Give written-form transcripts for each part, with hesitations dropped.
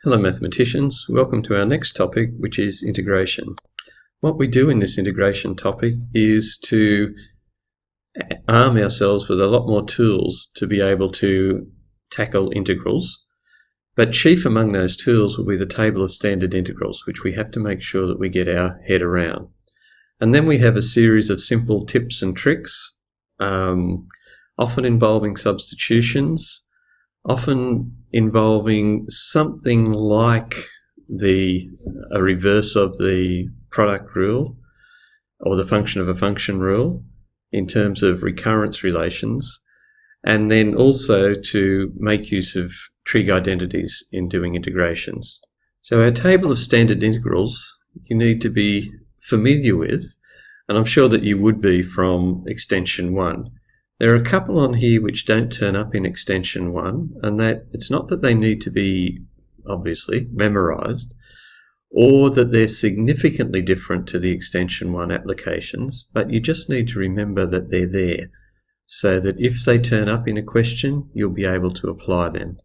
Hello mathematicians, welcome to our next topic, which is integration. What we do in this integration topic is to arm ourselves with a lot more tools to be able to tackle integrals, but chief among those tools will be the table of standard integrals, which we have to make sure that we get our head around. And then we have a series of simple tips and tricks, often involving substitutions, often involving something like a reverse of the product rule or the function of a function rule in terms of recurrence relations, and then also to make use of trig identities in doing integrations. So our table of standard integrals you need to be familiar with, and I'm sure that you would be from extension 1. There are a couple on here which don't turn up in extension 1, and that it's not that they need to be obviously memorized or that they're significantly different to the extension 1 applications, but you just need to remember that they're there so that if they turn up in a question, you'll be able to apply them.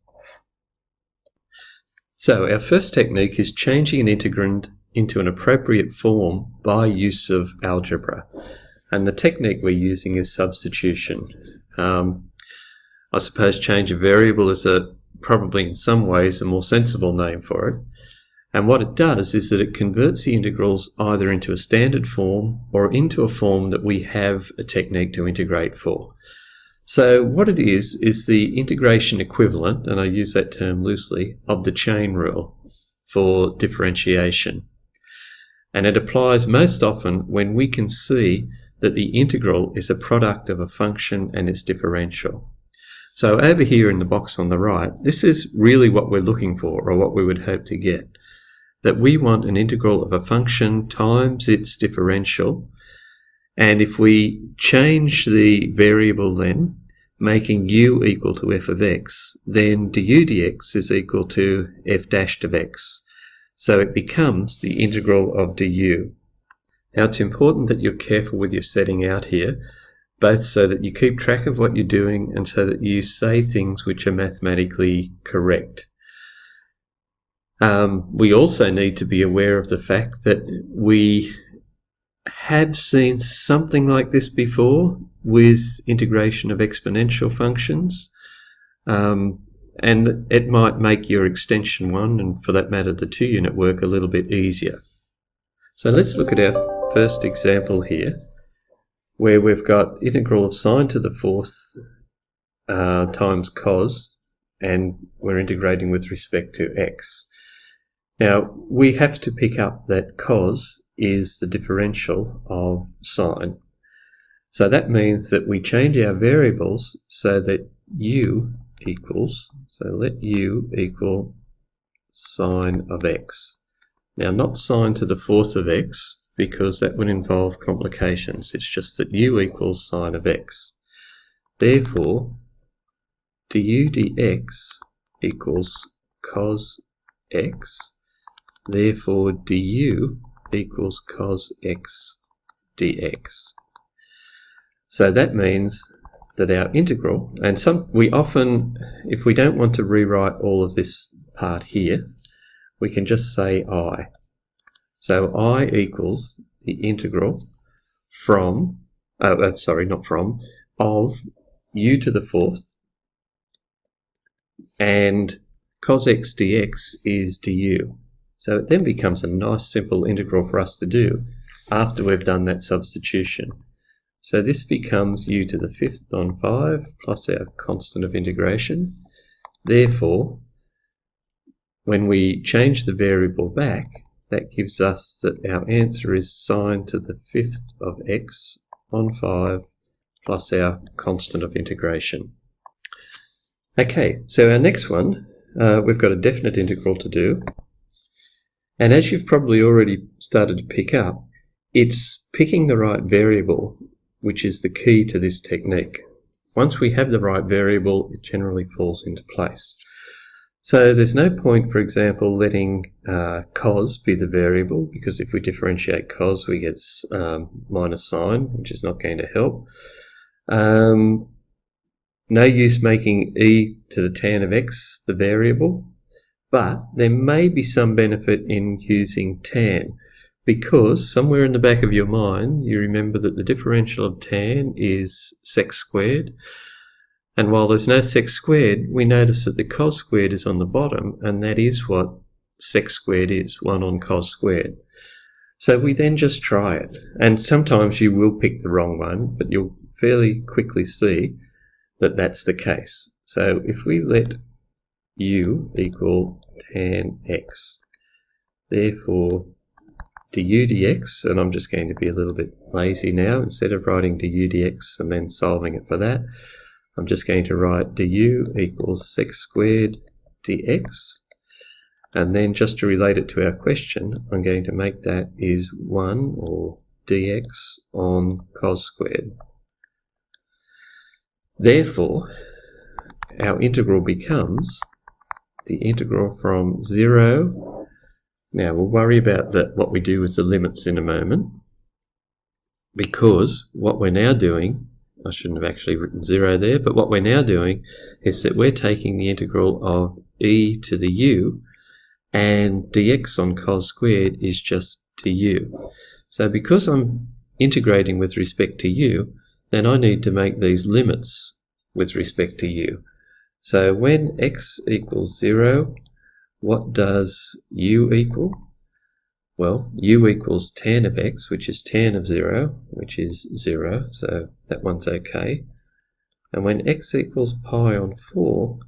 So our first technique is changing an integrand into an appropriate form by use of algebra. And the technique we're using is substitution. I suppose change a variable is probably in some ways a more sensible name for it. And what it does is that it converts the integrals either into a standard form or into a form that we have a technique to integrate for. So what it is the integration equivalent, and I use that term loosely, of the chain rule for differentiation. And it applies most often when we can see that the integral is a product of a function and its differential. So over here in the box on the right, this is really what we're looking for, or what we would hope to get. That we want an integral of a function times its differential, and if we change the variable then, making u equal to f of x, then du dx is equal to f dashed of x. So it becomes the integral of du. Now it's important that you're careful with your setting out here, both so that you keep track of what you're doing and so that you say things which are mathematically correct. We also need to be aware of the fact that we have seen something like this before with integration of exponential functions, and it might make your extension 1, and for that matter the 2-unit work, a little bit easier. So let's look at our first example here, where we've got integral of sine to the 4th times cos, and we're integrating with respect to x. Now we have to pick up that cos is the differential of sine. So that means that we change our variables so that u equals, so let u equal sine of x. Now not sine to the 4th of x, because that would involve complications. It's just that u equals sine of x. Therefore, du dx equals cos x. Therefore, du equals cos x dx. So that means that our integral, and we often, if we don't want to rewrite all of this part here, we can just say I. So I equals the integral from, of u to the 4th, and cos x dx is du. So it then becomes a nice simple integral for us to do after we've done that substitution. So this becomes u to the 5th on 5 plus our constant of integration. Therefore, when we change the variable back, that gives us that our answer is sine to the 5th of x on 5 plus our constant of integration. Okay, so our next one, we've got a definite integral to do. And as you've probably already started to pick up, it's picking the right variable, which is the key to this technique. Once we have the right variable, it generally falls into place. So there's no point, for example, letting cos be the variable, because if we differentiate cos, we get minus sine, which is not going to help. No use making e to the tan of x the variable, But there may be some benefit in using tan, because somewhere in the back of your mind you remember that the differential of tan is sec squared, and while there's no sec squared, we notice that the cos squared is on the bottom, and that is what sec squared is, 1 on cos squared. So we then just try it, and sometimes you will pick the wrong one, but you'll fairly quickly see that that's the case. So if we let u equal tan x, therefore du dx, and I'm just going to be a little bit lazy now, instead of writing du dx and then solving it for that, I'm just going to write du equals sec squared dx, and then just to relate it to our question, I'm going to make that is 1, or dx on cos squared. Therefore, our integral becomes the integral from 0. Now, we'll worry about what we do with the limits in a moment, because what we're now doing, I shouldn't have actually written 0 there, but what we're now doing is that we're taking the integral of e to the u, and dx on cos squared is just du. So because I'm integrating with respect to u, then I need to make these limits with respect to u. So when x equals 0, what does u equal? Well, u equals tan of x, which is tan of 0, which is 0, so that one's okay. And when x equals pi on 4,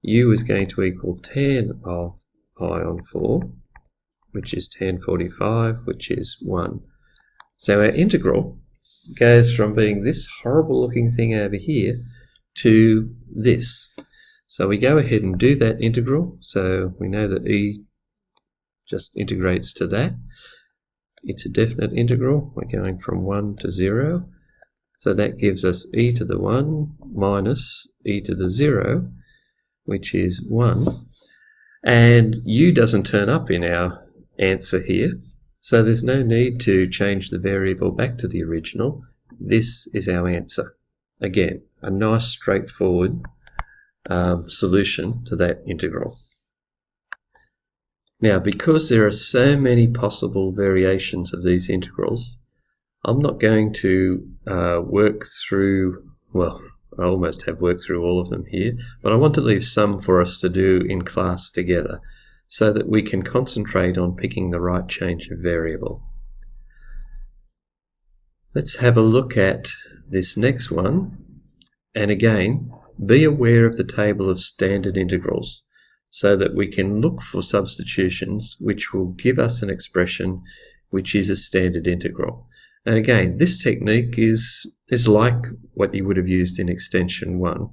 u is going to equal tan of pi on 4, which is tan 45, which is 1. So our integral goes from being this horrible looking thing over here to this. So we go ahead and do that integral. So we know that e just integrates to that. It's a definite integral. We're going from 1 to 0. So that gives us e to the 1 minus e to the 0, which is 1. And u doesn't turn up in our answer here, so there's no need to change the variable back to the original. This is our answer. Again, a nice straightforward solution to that integral. Now, because there are so many possible variations of these integrals, I'm not going to work through, well, I almost have worked through all of them here, but I want to leave some for us to do in class together so that we can concentrate on picking the right change of variable. Let's have a look at this next one, and again, be aware of the table of standard integrals so that we can look for substitutions which will give us an expression which is a standard integral. And again, this technique is like what you would have used in extension 1.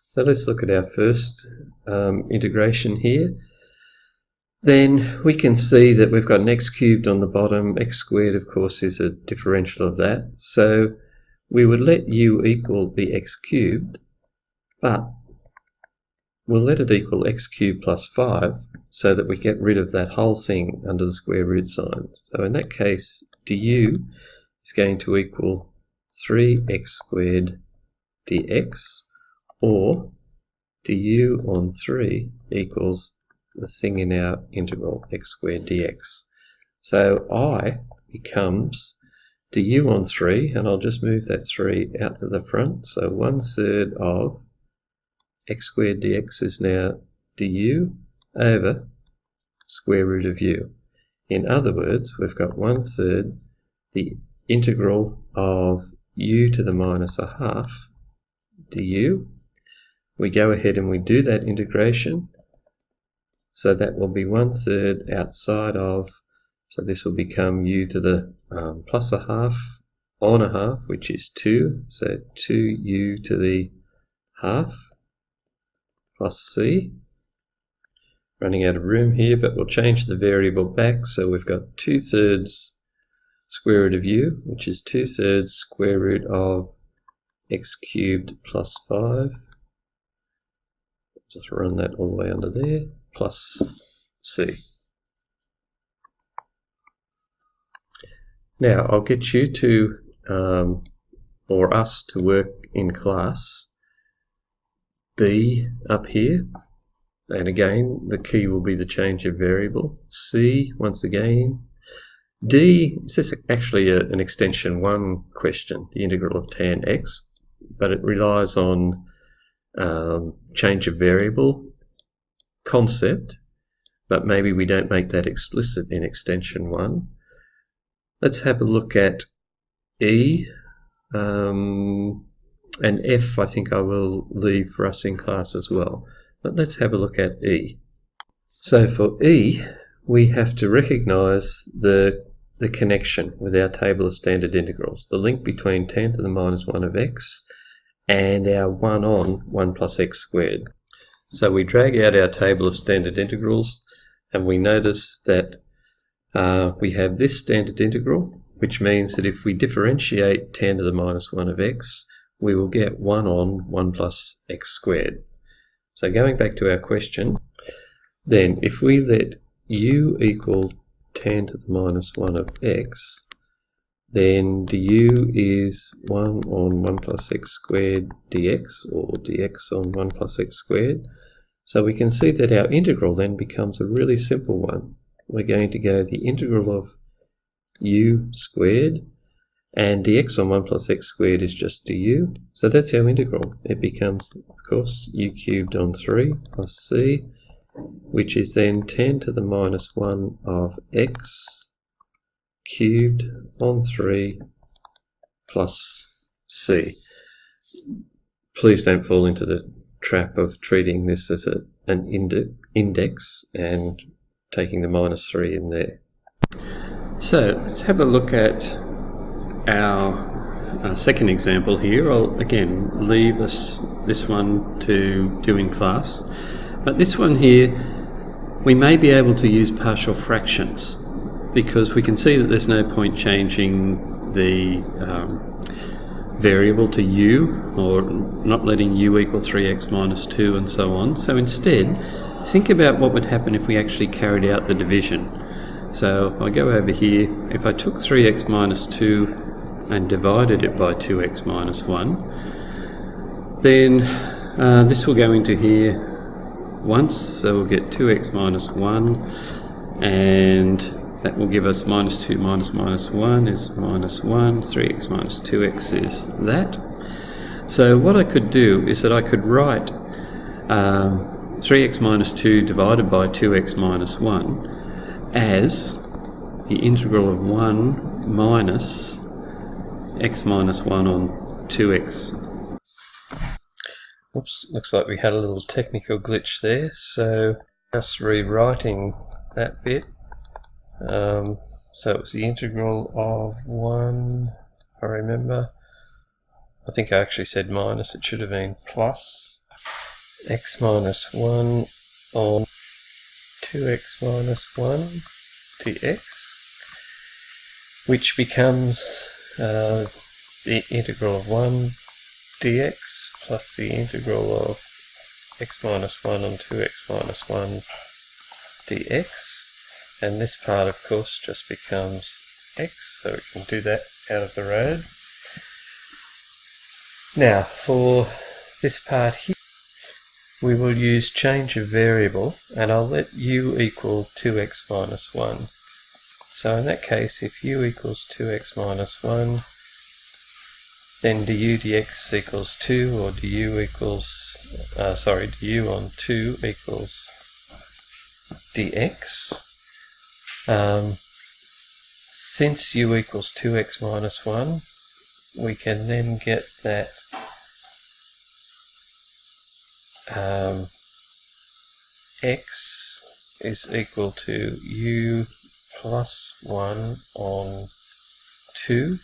So let's look at our first integration here. Then we can see that we've got an x cubed on the bottom. X squared, of course, is a differential of that. So we would let u equal the x cubed, but we'll let it equal x cubed plus 5 so that we get rid of that whole thing under the square root sign. So in that case, du is going to equal 3x squared dx, or du on 3 equals the thing in our integral, x squared dx. So I becomes du on 3, and I'll just move that 3 out to the front, so 1/3 of x squared dx is now du over square root of u. In other words, we've got 1/3 the integral of u to the minus a half du. We go ahead and we do that integration, so that will be 1/3 outside of, so this will become u to the plus a half on a half, which is 2, so 2u to the half plus c. Running out of room here, but we'll change the variable back, so we've got 2/3 square root of u, which is 2/3 square root of x cubed plus 5. Just run that all the way under there, plus c. Now I'll get you to, or us to work in class B up here, and again the key will be the change of variable. C, once again. D, is this actually an extension 1 question, the integral of tan x, but it relies on change of variable concept, but maybe we don't make that explicit in extension 1. Let's have a look at E, and F I think I will leave for us in class as well, but let's have a look at E. So for E, we have to recognise the connection with our table of standard integrals, the link between tan to the minus 1 of x and our 1 on 1 plus x squared. So we drag out our table of standard integrals and we notice that we have this standard integral, which means that if we differentiate tan to the minus 1 of x, we will get 1 on 1 plus x squared. So going back to our question, then if we let u equal tan to the minus 1 of x, then du is 1 on 1 plus x squared dx, or dx on 1 plus x squared. So we can see that our integral then becomes a really simple one. We're going to go the integral of u squared, and dx on 1 plus x squared is just du. So that's our integral. It becomes, of course, u cubed on 3 plus c, which is then tan to the minus 1 of x cubed on 3 plus c. Please don't fall into the trap of treating this as an index and taking the minus 3 in there. So let's have a look at our second example here. I'll again leave this one to do in class. But this one here, we may be able to use partial fractions because we can see that there's no point changing the variable to u, or not letting u equal 3x minus 2 and so on. So instead, think about what would happen if we actually carried out the division. So if I go over here, if I took 3x minus 2 and divided it by 2x minus 1, then this will go into here once, so we'll get 2x minus 1, and that will give us minus 2 minus minus 1 is minus 1, 3x minus 2x is that. So what I could do is that I could write 3x minus 2 divided by 2x minus 1 as the integral of 1 minus x minus 1 on 2x. Oops, looks like we had a little technical glitch there, so just rewriting that bit. So it was the integral of 1, if I remember. I think I actually said minus, it should have been plus x minus 1 on 2x minus 1 dx, which becomes the integral of 1 dx plus the integral of x minus 1 on 2x minus 1 dx, and this part of course just becomes x, so we can do that out of the road. Now for this part here, we will use change of variable, and I'll let u equal 2x minus 1. So in that case, if u equals 2x minus 1, then du dx equals 2, or du equals, du on 2 equals dx. Since u equals 2x minus 1, we can then get that x is equal to u plus 1 on 2.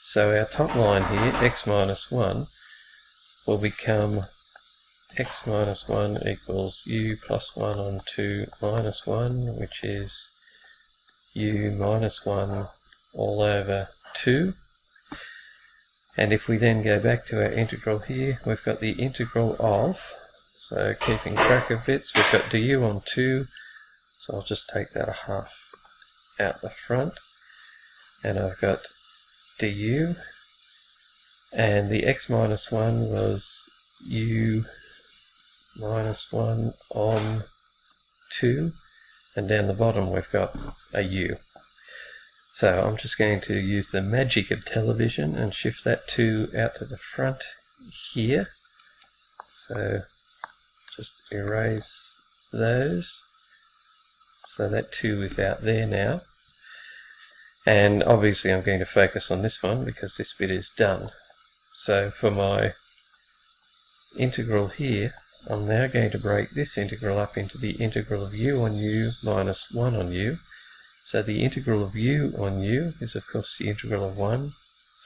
So our top line here, x minus 1, will become x minus 1 equals u plus 1 on 2 minus 1, which is u minus 1 all over 2. And if we then go back to our integral here, we've got the integral of, so keeping track of bits, we've got du on 2, so I'll just take that a half out the front, and I've got du, and the x minus 1 was u minus 1 on 2, and down the bottom we've got a u. So I'm just going to use the magic of television and shift that 2 out to the front here. So just erase those. So that 2 is out there now. And obviously I'm going to focus on this one because this bit is done. So for my integral here, I'm now going to break this integral up into the integral of u on u minus 1 on u. So the integral of u on u is of course the integral of 1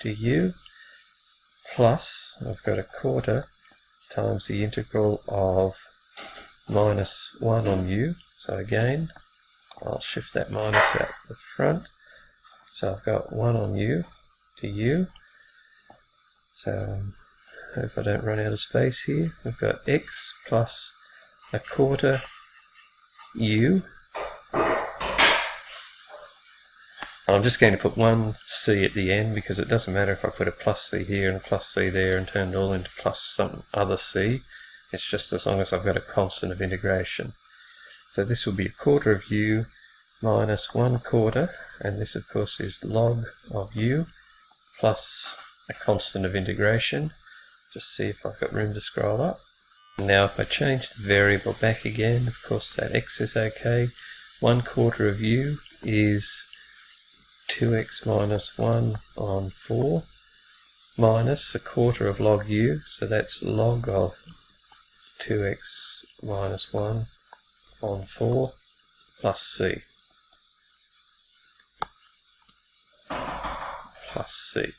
to u plus, I've got a quarter, times the integral of minus 1 on u. So again, I'll shift that minus out the front. So I've got 1 on u to u. So hope I don't run out of space here. We've got x plus a quarter u. I'm just going to put one c at the end because it doesn't matter if I put a plus c here and a plus c there and turn it all into plus some other c. It's just as long as I've got a constant of integration. So this will be a quarter of u minus 1 quarter, and this of course is log of u plus a constant of integration. Just see if I've got room to scroll up. Now if I change the variable back again, of course that x is okay. 1 quarter of u is 2x minus 1 on 4 minus a quarter of log u, so that's log of 2x minus 1 on 4 plus c. Plus c.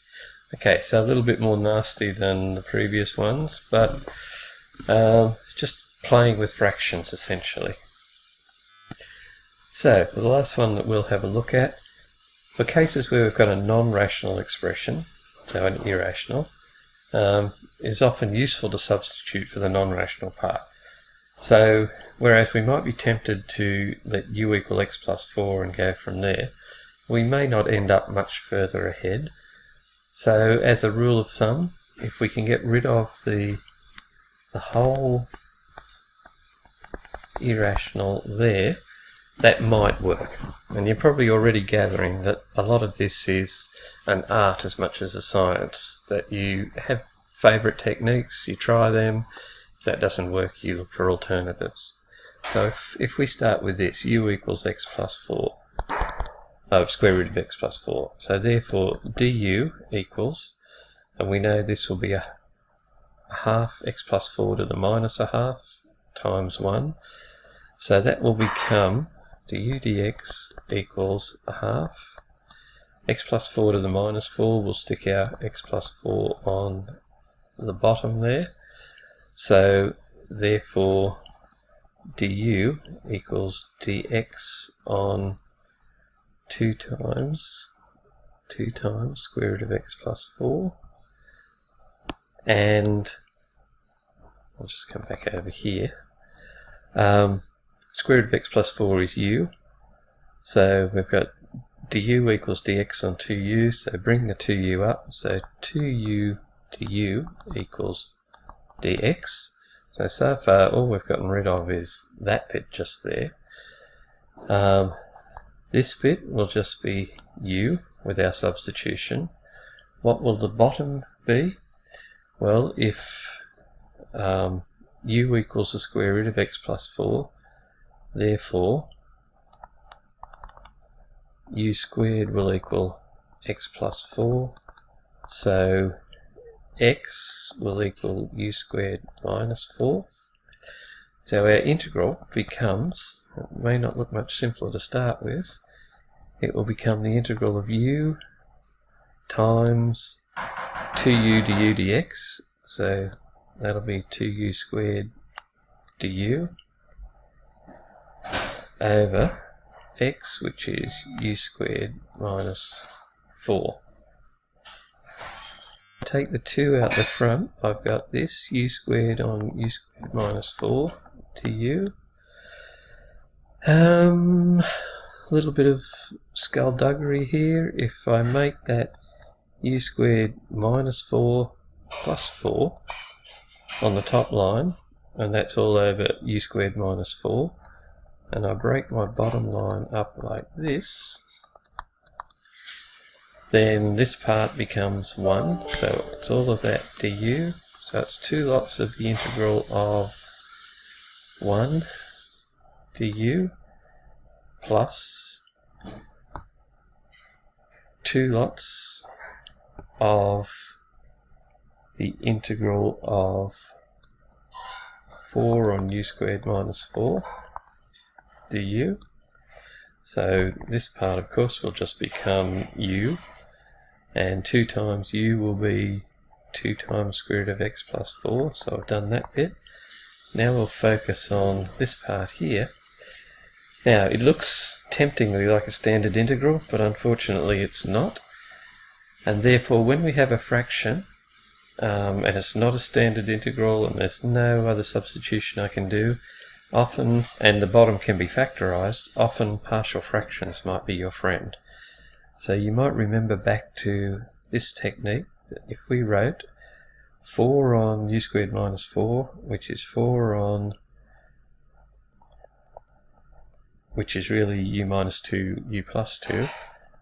Okay, so a little bit more nasty than the previous ones, but just playing with fractions essentially. So for the last one that we'll have a look at, for cases where we've got a non-rational expression, so an irrational, is often useful to substitute for the non-rational part. So whereas we might be tempted to let u equal x plus 4 and go from there, we may not end up much further ahead. So as a rule of thumb, if we can get rid of the whole irrational there, that might work. And you're probably already gathering that a lot of this is an art as much as a science, that you have favourite techniques, you try them, if that doesn't work you look for alternatives. So if we start with this, u equals x plus 4, square root of x plus 4, so therefore du equals, and we know this will be a half x plus 4 to the minus a half times 1, so that will become du dx equals a half. X plus 4 to the minus 4, we'll stick our x plus 4 on the bottom there. So therefore du equals dx on 2 times square root of x plus 4. And I'll just come back over here. Square root of x plus 4 is u, so we've got du equals dx on 2u, so bring the 2u up, so 2u to u equals dx. So far all we've gotten rid of is that bit just there. This bit will just be u with our substitution. What will the bottom be? Well, if u equals the square root of x plus 4, therefore u squared will equal x plus 4, so x will equal u squared minus 4. So our integral becomes, it may not look much simpler to start with, it will become the integral of u times 2u du dx, so that'll be 2u squared du over x, which is u squared minus 4. Take the 2 out the front, I've got this u squared on u squared minus 4 to u. A little bit of skullduggery here. If I make that u squared minus 4 plus 4 on the top line, and that's all over u squared minus 4, and I break my bottom line up like this, then this part becomes 1, so it's all of that du, so it's 2 lots of the integral of 1 du plus 2 lots of the integral of 4 on u squared minus 4 du. So this part, of course, will just become u, and 2 times u will be 2 times square root of x plus 4, so I've done that bit. Now we'll focus on this part here. Now it looks temptingly like a standard integral, but unfortunately it's not, and therefore when we have a fraction and it's not a standard integral and there's no other substitution I can do, often, and the bottom can be factorized, often partial fractions might be your friend. So you might remember back to this technique, that if we wrote 4 on u squared minus 4, which is 4 on, which is really u minus 2, u plus 2,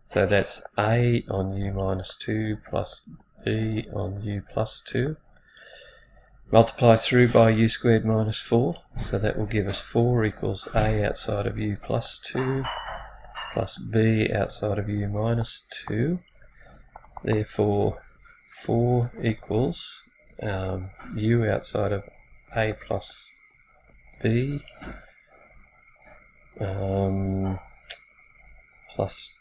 so that's a on u minus 2 plus b on u plus 2, multiply through by u squared minus 4, so that will give us 4 equals a outside of u plus 2 plus b outside of u minus 2, therefore 4 equals u outside of a plus b plus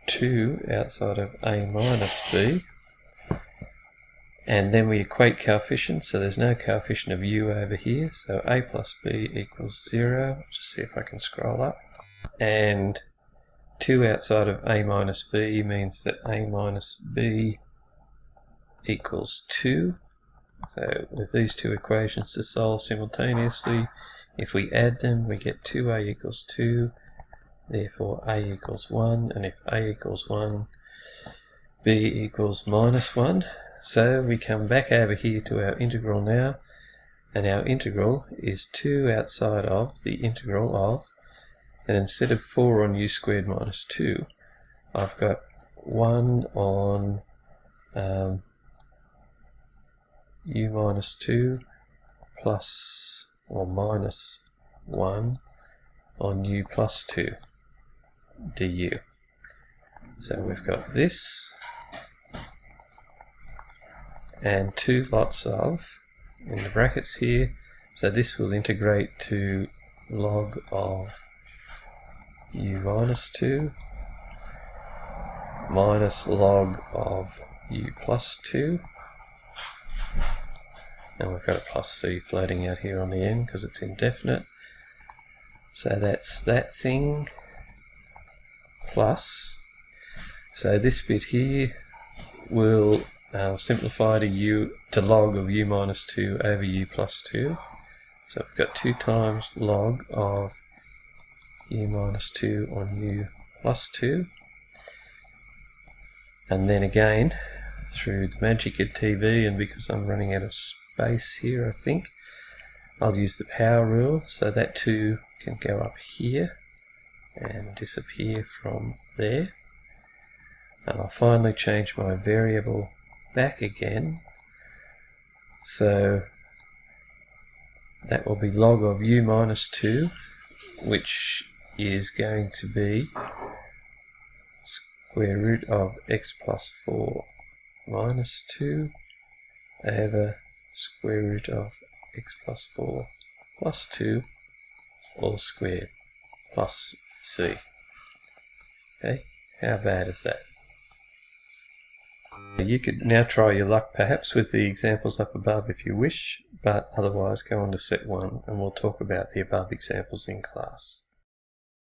2 outside of a minus b, and then we equate coefficients, so there's no coefficient of u over here, so a plus b equals 0. Just see if I can scroll up, and 2 outside of a minus b means that a minus b equals 2. So with these two equations to solve simultaneously, if we add them we get 2a equals 2, therefore a equals 1, and if a equals 1, b equals minus 1. So we come back over here to our integral now, and our integral is 2 outside of the integral of, and instead of 4 on u squared minus 2, I've got 1 on u minus 2 plus or minus 1 on u plus 2 du. So we've got this, and 2 lots of, in the brackets here, so this will integrate to log of u minus 2 minus log of u plus 2, and we've got a plus c floating out here on the end because it's indefinite, so that's that thing plus, so this bit here will simplify to log of u minus 2 over u plus 2, so we've got 2 times log of u minus 2 on u plus 2, and then again through the magic of TV, and because I'm running out of space here I think, I'll use the power rule, so that 2 can go up here and disappear from there, and I'll finally change my variable back again, so that will be log of u minus 2, which is going to be square root of x plus 4 minus 2 over square root of x plus 4 plus 2 all squared plus c. Okay, how bad is that? You could now try your luck perhaps with the examples up above if you wish, but otherwise go on to set 1 and we'll talk about the above examples in class.